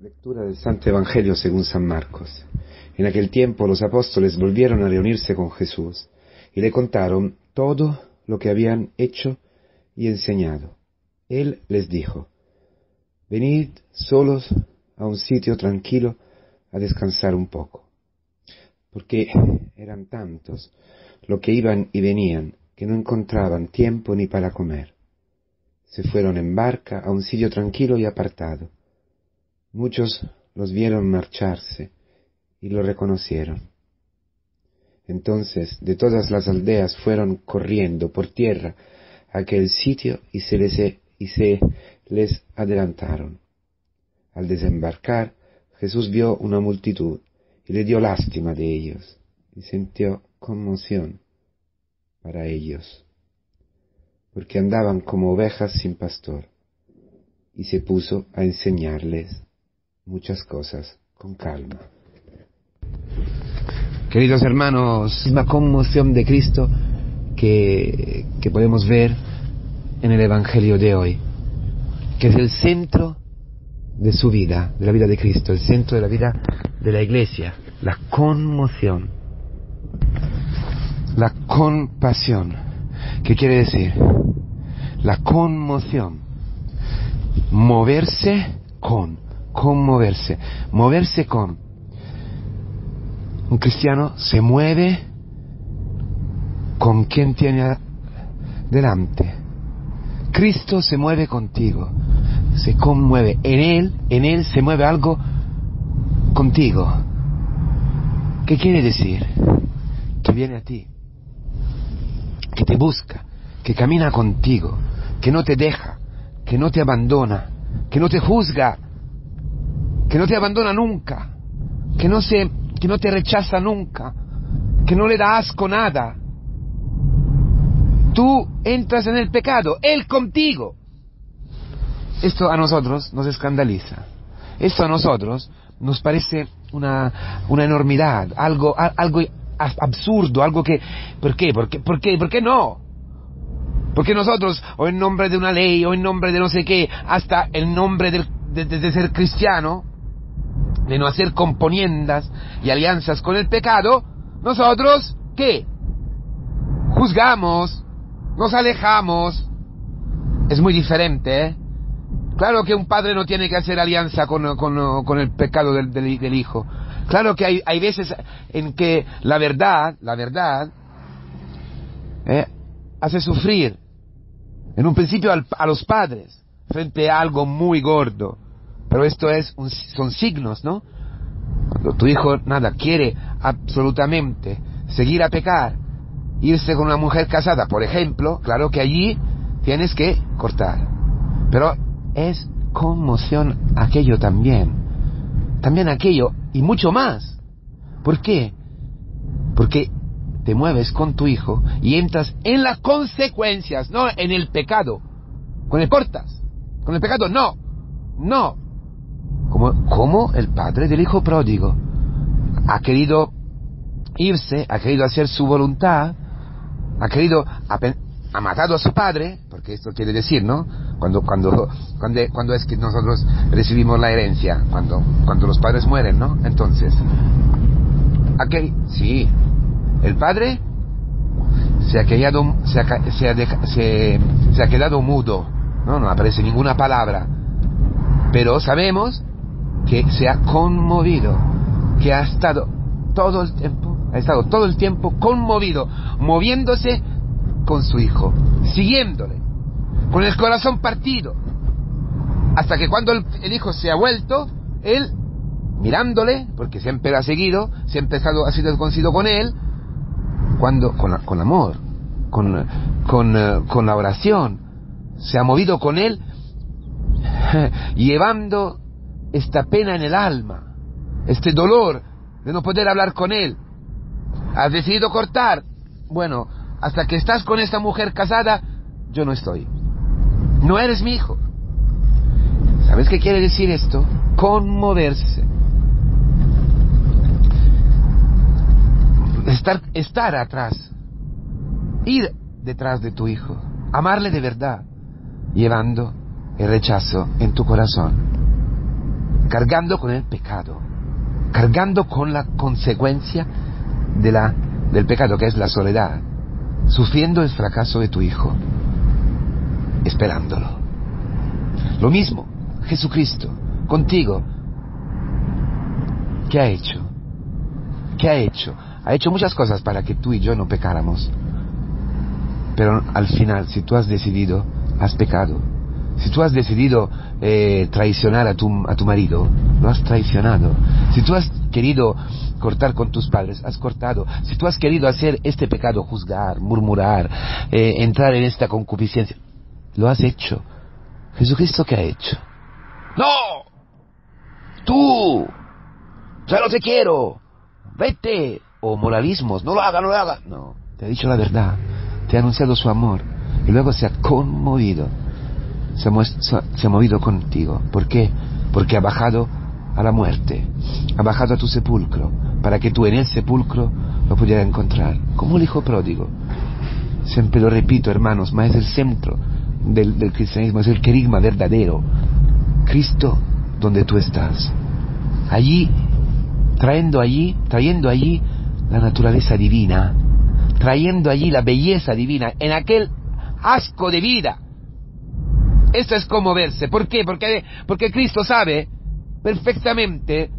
Lectura del Santo Evangelio según San Marcos. En aquel tiempo los apóstoles volvieron a reunirse con Jesús y le contaron todo lo que habían hecho y enseñado. Él les dijo: venid solos a un sitio tranquilo a descansar un poco, porque eran tantos los que iban y venían que no encontraban tiempo ni para comer. Se fueron en barca a un sitio tranquilo y apartado. Muchos los vieron marcharse y lo reconocieron. Entonces de todas las aldeas fueron corriendo por tierra a aquel sitio y se les adelantaron. Al desembarcar, Jesús vio una multitud y le dio lástima de ellos y sintió conmoción para ellos, porque andaban como ovejas sin pastor, y se puso a enseñarles muchas cosas con calma. Queridos hermanos, la conmoción de Cristo que podemos ver en el Evangelio de hoy, que es el centro de su vida, de la vida de Cristo, el centro de la vida de la Iglesia, la conmoción, la compasión. ¿Qué quiere decir? La conmoción, moverse con, conmoverse, moverse con. Un cristiano se mueve con quien tiene delante. Cristo se mueve contigo, se conmueve. En Él se mueve algo contigo. ¿Qué quiere decir? Que viene a ti, que te busca, que camina contigo, que no te deja, que no te abandona, que no te juzga, que no te abandona nunca, que no te rechaza nunca, que no le da asco nada. Tú entras en el pecado, Él contigo. Esto a nosotros nos escandaliza. Esto a nosotros nos parece una enormidad, algo absurdo, algo que... ¿Por qué? ¿Por qué no? Porque nosotros, o en nombre de una ley, o en nombre de no sé qué, hasta en nombre de ser cristiano, de no hacer componiendas y alianzas con el pecado, nosotros, ¿qué? Juzgamos, nos alejamos. Es muy diferente, ¿eh? Claro que un padre no tiene que hacer alianza con el pecado del hijo. Claro que hay veces en que la verdad hace sufrir, en un principio a los padres, frente a algo muy gordo. Pero esto son signos, ¿no? Cuando tu hijo quiere absolutamente seguir a pecar, irse con una mujer casada, por ejemplo, claro que allí tienes que cortar. Pero es conmoción aquello también aquello y mucho más. ¿Por qué? Porque te mueves con tu hijo y entras en las consecuencias, no en el pecado. Con el pecado no. Como el padre del hijo pródigo ha querido irse, ha querido hacer su voluntad, ha matado a su padre, porque esto quiere decir, ¿no? Cuando es que nosotros recibimos la herencia, cuando los padres mueren, ¿no? Entonces, sí, el padre se ha quedado mudo, no aparece ninguna palabra, pero sabemos que se ha conmovido, que ha estado todo el tiempo conmovido, moviéndose con su hijo, siguiéndole, con el corazón partido, hasta que cuando el hijo se ha vuelto, él, mirándole, porque siempre ha seguido, siempre ha sido conocido con él, con amor, con la oración, se ha movido con él, llevando esta pena en el alma, este dolor de no poder hablar con él. Has decidido cortar. Bueno, hasta que estás con esta mujer casada, yo no estoy. No eres mi hijo. ¿Sabes qué quiere decir esto? Conmoverse. Estar atrás. Ir detrás de tu hijo. Amarle de verdad. Llevando el rechazo en tu corazón. cargando con el pecado, cargando con la consecuencia del pecado, que es la soledad, sufriendo el fracaso de tu hijo, esperándolo. Lo mismo, Jesucristo, contigo. ¿Qué ha hecho? ¿Qué ha hecho? Ha hecho muchas cosas para que tú y yo no pecáramos. Pero al final, si tú has decidido, has pecado. Si tú has decidido traicionar a tu marido, lo has traicionado. Si tú has querido cortar con tus padres, has cortado. Si tú has querido hacer este pecado, juzgar, murmurar, entrar en esta concupiscencia, lo has hecho. ¿Jesucristo qué ha hecho? ¡No! ¡Tú! ¡Ya no te quiero! ¡Vete! O moralismos, no lo haga, no lo haga. No, te ha dicho la verdad, te ha anunciado su amor, y luego se ha conmovido, se ha movido contigo. ¿Por qué? Porque ha bajado a la muerte, ha bajado a tu sepulcro, para que tú en el sepulcro lo pudieras encontrar, como el hijo pródigo. Siempre lo repito, hermanos, mas es el centro del cristianismo, es el querigma verdadero. Cristo donde tú estás, allí, trayendo allí la naturaleza divina, trayendo allí la belleza divina, en aquel asco de vida. Esto es como verse. ¿Por qué? Porque Cristo sabe perfectamente,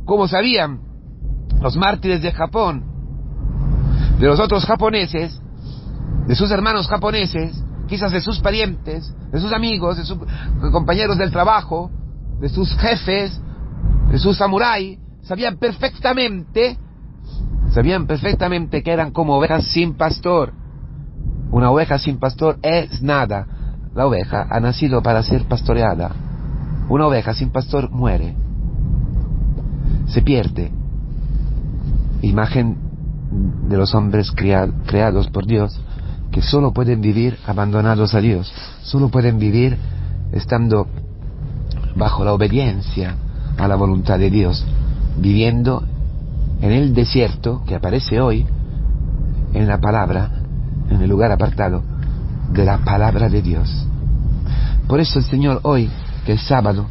como sabían los mártires de Japón, de los otros japoneses, de sus hermanos japoneses, quizás de sus parientes, de sus amigos, de sus compañeros del trabajo, de sus jefes, de sus samuráis. Sabían perfectamente que eran como ovejas sin pastor. Una oveja sin pastor es nada. La oveja ha nacido para ser pastoreada. Una oveja sin pastor muere, se pierde. Imagen de los hombres creados por Dios, que solo pueden vivir abandonados a Dios, solo pueden vivir estando bajo la obediencia a la voluntad de Dios, viviendo en el desierto que aparece hoy, en la palabra, en el lugar apartado de la palabra de Dios. Por eso el Señor hoy, que es sábado,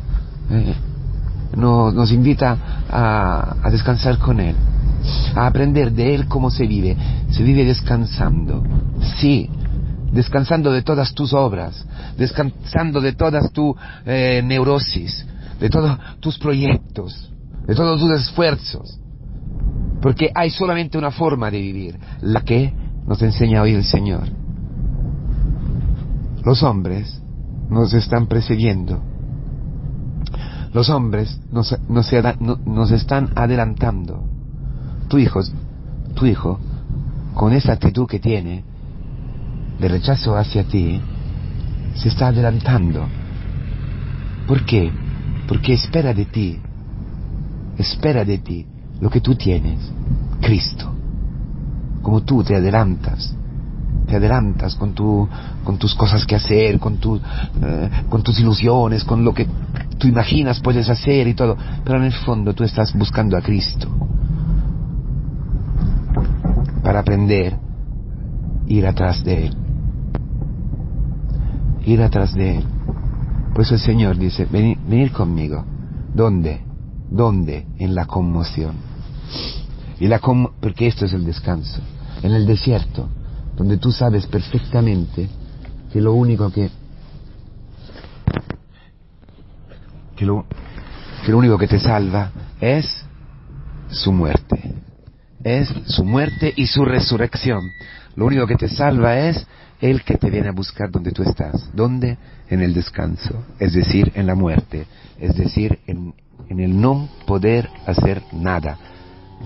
nos invita a descansar con Él, a aprender de Él cómo se vive descansando. Sí, descansando de todas tus obras, descansando de todas tus neurosis, de todos tus proyectos, de todos tus esfuerzos, porque hay solamente una forma de vivir, la que nos enseña hoy el Señor. Los hombres nos están persiguiendo, los hombres nos están adelantando. Tu hijo, con esa actitud que tiene de rechazo hacia ti, se está adelantando. ¿Por qué? Porque espera de ti lo que tú tienes, Cristo. Como tú te adelantas con tus cosas que hacer, con tus ilusiones, con lo que tú imaginas puedes hacer y todo, pero en el fondo tú estás buscando a Cristo para aprender, ir atrás de Él. Por eso el Señor dice, venir conmigo. ¿Dónde? En la conmoción. Porque esto es el descanso. En el desierto, donde tú sabes perfectamente que lo único que te salva es su muerte. Es su muerte y su resurrección. Lo único que te salva es el que te viene a buscar donde tú estás. ¿Dónde? En el descanso, es decir, en la muerte, es decir, en el no poder hacer nada,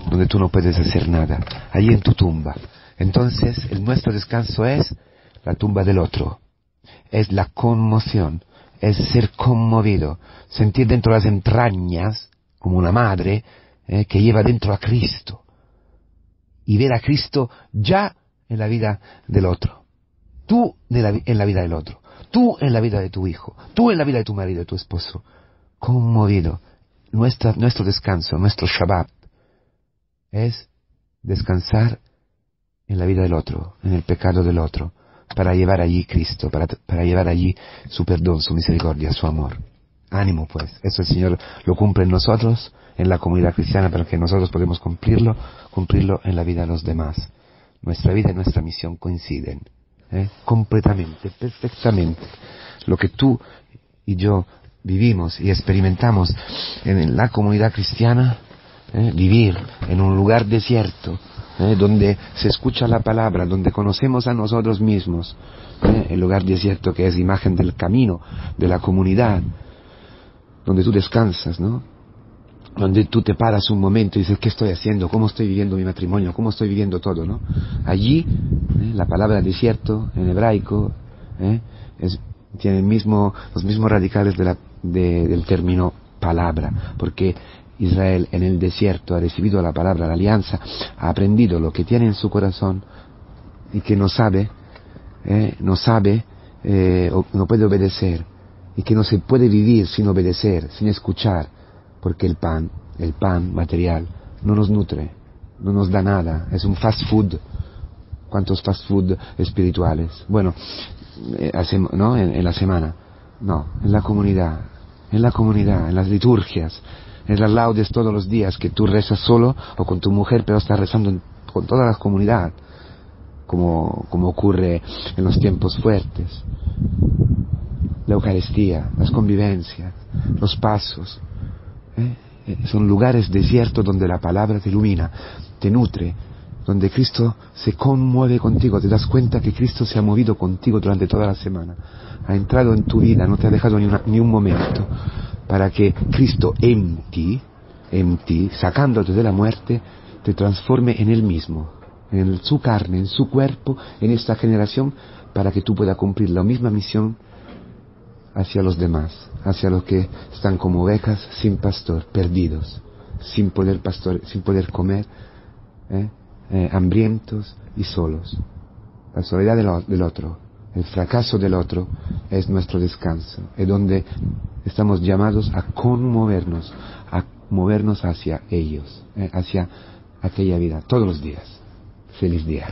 donde tú no puedes hacer nada, allí en tu tumba. Entonces, nuestro descanso es la tumba del otro, es la conmoción, es ser conmovido, sentir dentro las entrañas, como una madre que lleva dentro a Cristo, y ver a Cristo ya en la vida del otro. Tú en la vida del otro, tú en la vida de tu hijo, tú en la vida de tu marido, de tu esposo, conmovido. Nuestro descanso, nuestro Shabbat, es descansar en la vida del otro, en el pecado del otro, para llevar allí Cristo, para llevar allí su perdón, su misericordia, su amor. Ánimo pues, eso el Señor lo cumple en nosotros, en la comunidad cristiana, pero que nosotros podemos cumplirlo en la vida de los demás. Nuestra vida y nuestra misión coinciden, completamente, perfectamente. Lo que tú y yo vivimos y experimentamos en la comunidad cristiana, vivir en un lugar desierto, donde se escucha la palabra, donde conocemos a nosotros mismos, el lugar desierto que es imagen del camino, de la comunidad, donde tú descansas, ¿no? Donde tú te paras un momento y dices, ¿qué estoy haciendo? ¿Cómo estoy viviendo mi matrimonio? ¿Cómo estoy viviendo todo, no? Allí, la palabra desierto en hebraico tiene los mismos radicales del término palabra, porque Israel en el desierto ha recibido la palabra, la alianza, ha aprendido lo que tiene en su corazón y que no sabe, o no puede obedecer, y que no se puede vivir sin obedecer, sin escuchar, porque el pan material no nos nutre, no nos da nada, es un fast food. ¿Cuántos fast food espirituales? Bueno, ¿no? En la semana, no, en la comunidad, en las liturgias, en las laudes todos los días que tú rezas solo o con tu mujer, pero estás rezando con toda la comunidad, como ocurre en los tiempos fuertes. La Eucaristía, las convivencias, los pasos, son lugares desiertos donde la palabra te ilumina, te nutre, donde Cristo se conmueve contigo, te das cuenta que Cristo se ha movido contigo durante toda la semana, ha entrado en tu vida, no te ha dejado ni un momento, para que Cristo en ti, sacándote de la muerte, te transforme en Él mismo, en su carne, en su cuerpo, en esta generación, para que tú puedas cumplir la misma misión hacia los demás, hacia los que están como ovejas sin pastor, perdidos, sin poder comer, hambrientos y solos. La soledad del otro, el fracaso del otro es nuestro descanso, es donde estamos llamados a conmovernos, a movernos hacia ellos, hacia aquella vida, todos los días. Feliz día.